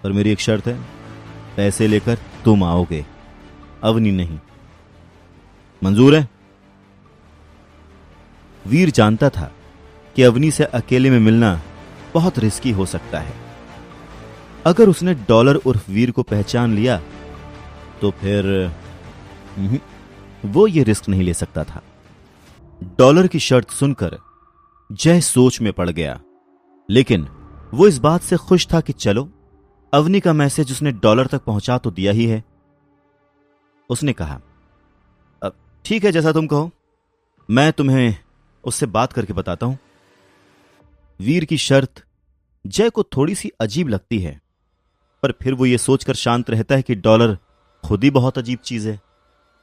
पर मेरी एक शर्त है, पैसे लेकर तुम आओगे, अवनी नहीं। मंजूर है? वीर जानता था कि अवनी से अकेले में मिलना बहुत रिस्की हो सकता है। अगर उसने डॉलर उर्फ वीर को पहचान लिया तो फिर वो ये रिस्क नहीं ले सकता था। डॉलर की शर्त सुनकर जय सोच में पड़ गया, लेकिन वो इस बात से खुश था कि चलो, अवनी का मैसेज उसने डॉलर तक पहुंचा तो दिया ही है। उसने कहा, ठीक है, जैसा तुम कहो, मैं तुम्हें उससे बात करके बताता हूं। वीर की शर्त जय को थोड़ी सी अजीब लगती है, पर फिर वो ये सोचकर शांत रहता है कि डॉलर खुद ही बहुत अजीब चीज है,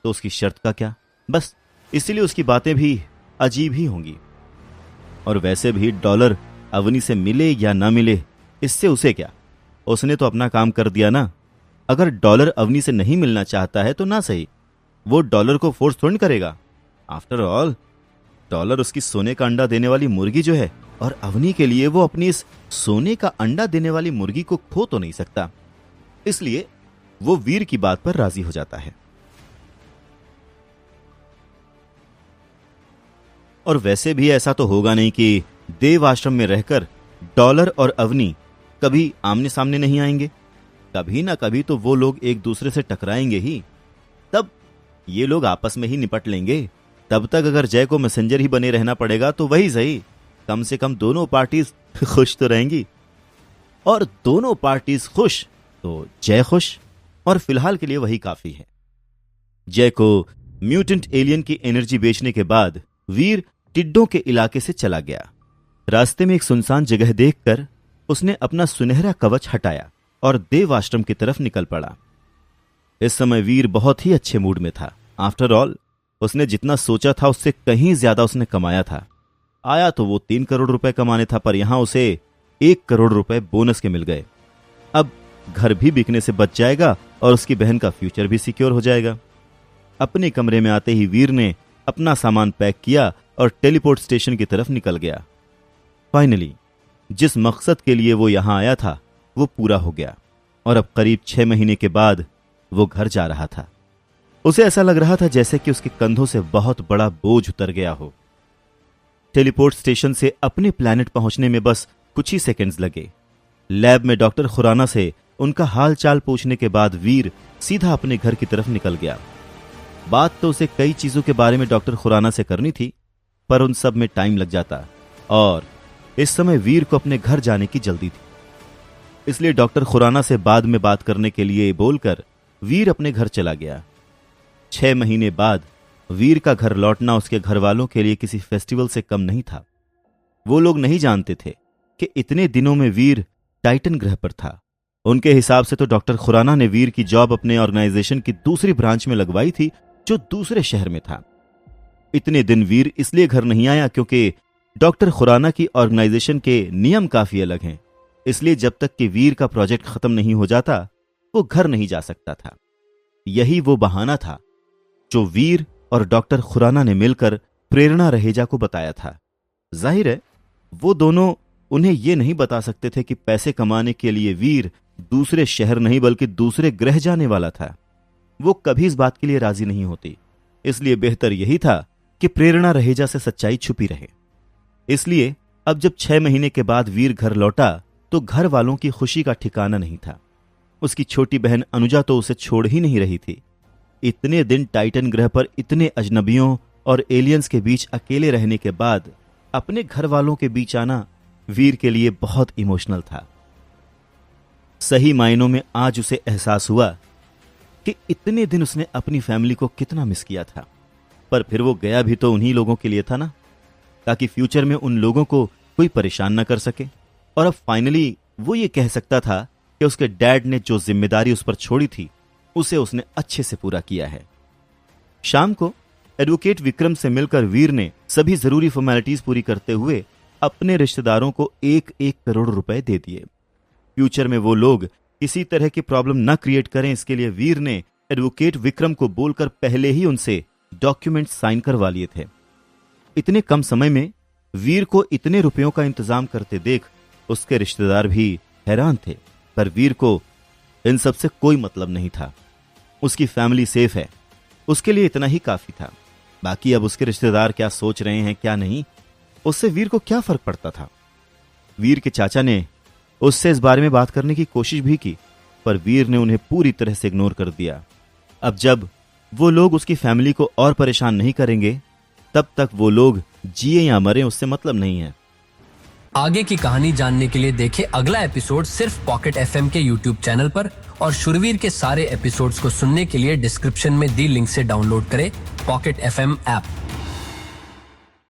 तो उसकी शर्त का क्या। बस इसीलिए उसकी बातें भी अजीब ही होंगी। और वैसे भी डॉलर अवनी से मिले या ना मिले, इससे उसे क्या, उसने तो अपना काम कर दिया ना। अगर डॉलर अवनी से नहीं मिलना चाहता है तो ना सही, वो डॉलर को फोर्स थोड़ी करेगा। आफ्टर ऑल डॉलर उसकी सोने का अंडा देने वाली मुर्गी जो है, और अवनी के लिए वो अपनी इस सोने का अंडा देने वाली मुर्गी को खो तो नहीं सकता। इसलिए वो वीर की बात पर राजी हो जाता है। और वैसे भी ऐसा तो होगा नहीं कि देव आश्रम में रहकर डॉलर और अवनी कभी आमने सामने नहीं आएंगे। कभी ना कभी तो वो लोग एक दूसरे से टकराएंगे ही, तब ये लोग आपस में ही निपट लेंगे। तब तक अगर जय को मैसेंजर ही बने रहना पड़ेगा तो वही सही, कम से कम दोनों पार्टीज खुश तो रहेंगी। और दोनों पार्टीज खुश तो जय खुश, और फिलहाल के लिए वही काफी है। जय को म्यूटेंट एलियन की एनर्जी बेचने के बाद वीर टिड्डों के इलाके से चला गया। रास्ते में एक सुनसान जगह देखकर उसने अपना सुनहरा कवच हटाया और देव आश्रम की तरफ निकल पड़ा। इस समय वीर बहुत ही अच्छे मूड में था। आफ्टर ऑल उसने जितना सोचा था उससे कहीं ज्यादा उसने कमाया था। आया तो वो 3 करोड़ रुपए कमाने था, पर यहां उसे 1 करोड़ रुपए बोनस के मिल गए। अब घर भी बिकने से बच जाएगा और उसकी बहन का फ्यूचर भी सिक्योर हो जाएगा। अपने कमरे में आते ही वीर ने अपना सामान पैक किया और टेलीपोर्ट स्टेशन की तरफ निकल गया। फाइनली जिस मकसद के लिए वो यहां आया था वो पूरा हो गया, और अब करीब 6 महीने के बाद वो घर जा रहा था। उसे ऐसा लग रहा था जैसे कि उसके कंधों से बहुत बड़ा बोझ उतर गया हो। टेलीपोर्ट स्टेशन से अपने प्लैनेट पहुंचने में बस कुछ ही सेकंड्स लगे। लैब में डॉक्टर खुराना से उनका हाल चाल पूछने के बाद वीर सीधा अपने घर की तरफ निकल गया। बात तो उसे कई चीजों के बारे में डॉक्टर खुराना से करनी थी, पर उन सब में टाइम लग जाता, और इस समय वीर को अपने घर जाने की जल्दी थी। इसलिए डॉक्टर खुराना से बाद में बात करने के लिए बोलकर वीर अपने घर चला गया। 6 महीने बाद वीर का घर लौटना उसके घर वालों के लिए किसी फेस्टिवल से कम नहीं था। वो लोग नहीं जानते थे कि इतने दिनों में वीर टाइटन ग्रह पर था। उनके हिसाब से तो डॉक्टर खुराना ने वीर की जॉब अपने ऑर्गेनाइजेशन की दूसरी ब्रांच में लगवाई थी, जो दूसरे शहर में था। इतने दिन वीर इसलिए घर नहीं आया क्योंकि डॉक्टर खुराना की ऑर्गेनाइजेशन के नियम काफी अलग हैं। इसलिए जब तक कि वीर का प्रोजेक्ट खत्म नहीं हो जाता वो घर नहीं जा सकता था। यही वो बहाना था जो वीर और डॉक्टर खुराना ने मिलकर प्रेरणा रहेजा को बताया था। जाहिर है वो दोनों उन्हें ये नहीं बता सकते थे कि पैसे कमाने के लिए वीर दूसरे शहर नहीं बल्कि दूसरे ग्रह जाने वाला था। वो कभी इस बात के लिए राजी नहीं होती, इसलिए बेहतर यही था कि प्रेरणा रहेजा से सच्चाई छुपी रहे। इसलिए अब जब 6 महीने के बाद वीर घर लौटा तो घर वालों की खुशी का ठिकाना नहीं था। उसकी छोटी बहन अनुजा तो उसे छोड़ ही नहीं रही थी। इतने दिन टाइटन ग्रह पर इतने अजनबियों और एलियंस के बीच अकेले रहने के बाद अपने घर वालों के बीच आना वीर के लिए बहुत इमोशनल था। सही मायनों में आज उसे एहसास हुआ कि इतने दिन उसने अपनी फैमिली को कितना मिस किया था, पर फिर वो गया भी तो उन्हीं लोगों के लिए था ना, ताकि फ्यूचर में उन लोगों को कोई परेशान ना कर सके। और अब फाइनली वो ये कह सकता था कि उसके डैड ने जो जिम्मेदारी उस पर छोड़ी थी उसे उसने अच्छे से पूरा किया है। शाम को एडवोकेट विक्रम से मिलकर वीर ने सभी जरूरी फॉर्मेलिटीज पूरी करते हुए अपने रिश्तेदारों को 1-1 करोड़ रुपए दे दिए। फ्यूचर में वो लोग किसी तरह की प्रॉब्लम न क्रिएट करें, इसके लिए वीर ने एडवोकेट विक्रम को बोलकर पहले ही उनसे डॉक्यूमेंट साइन करवा लिए थे। इतने कम समय में वीर को इतने रुपयों का इंतजाम करते देख उसके रिश्तेदार भी हैरान थे, पर वीर को इन सब से कोई मतलब नहीं था। उसकी फैमिली सेफ है, उसके लिए इतना ही काफी था। बाकी अब उसके रिश्तेदार क्या सोच रहे हैं क्या नहीं, उससे वीर को क्या फर्क पड़ता था। वीर के चाचा ने उससे इस बारे में बात करने की कोशिश भी की, पर वीर ने उन्हें पूरी तरह से इग्नोर कर दिया। अब जब वो लोग उसकी फैमिली को और परेशान नहीं करेंगे, तब तक वो लोग जिए या मरे उससे मतलब नहीं है। आगे की कहानी जानने के लिए देखें अगला एपिसोड सिर्फ पॉकेट एफएम के यूट्यूब चैनल पर, और शुरवीर के सारे एपिसोड्स को सुनने के लिए डिस्क्रिप्शन में दी लिंक से डाउनलोड करें पॉकेट एफएम ऐप।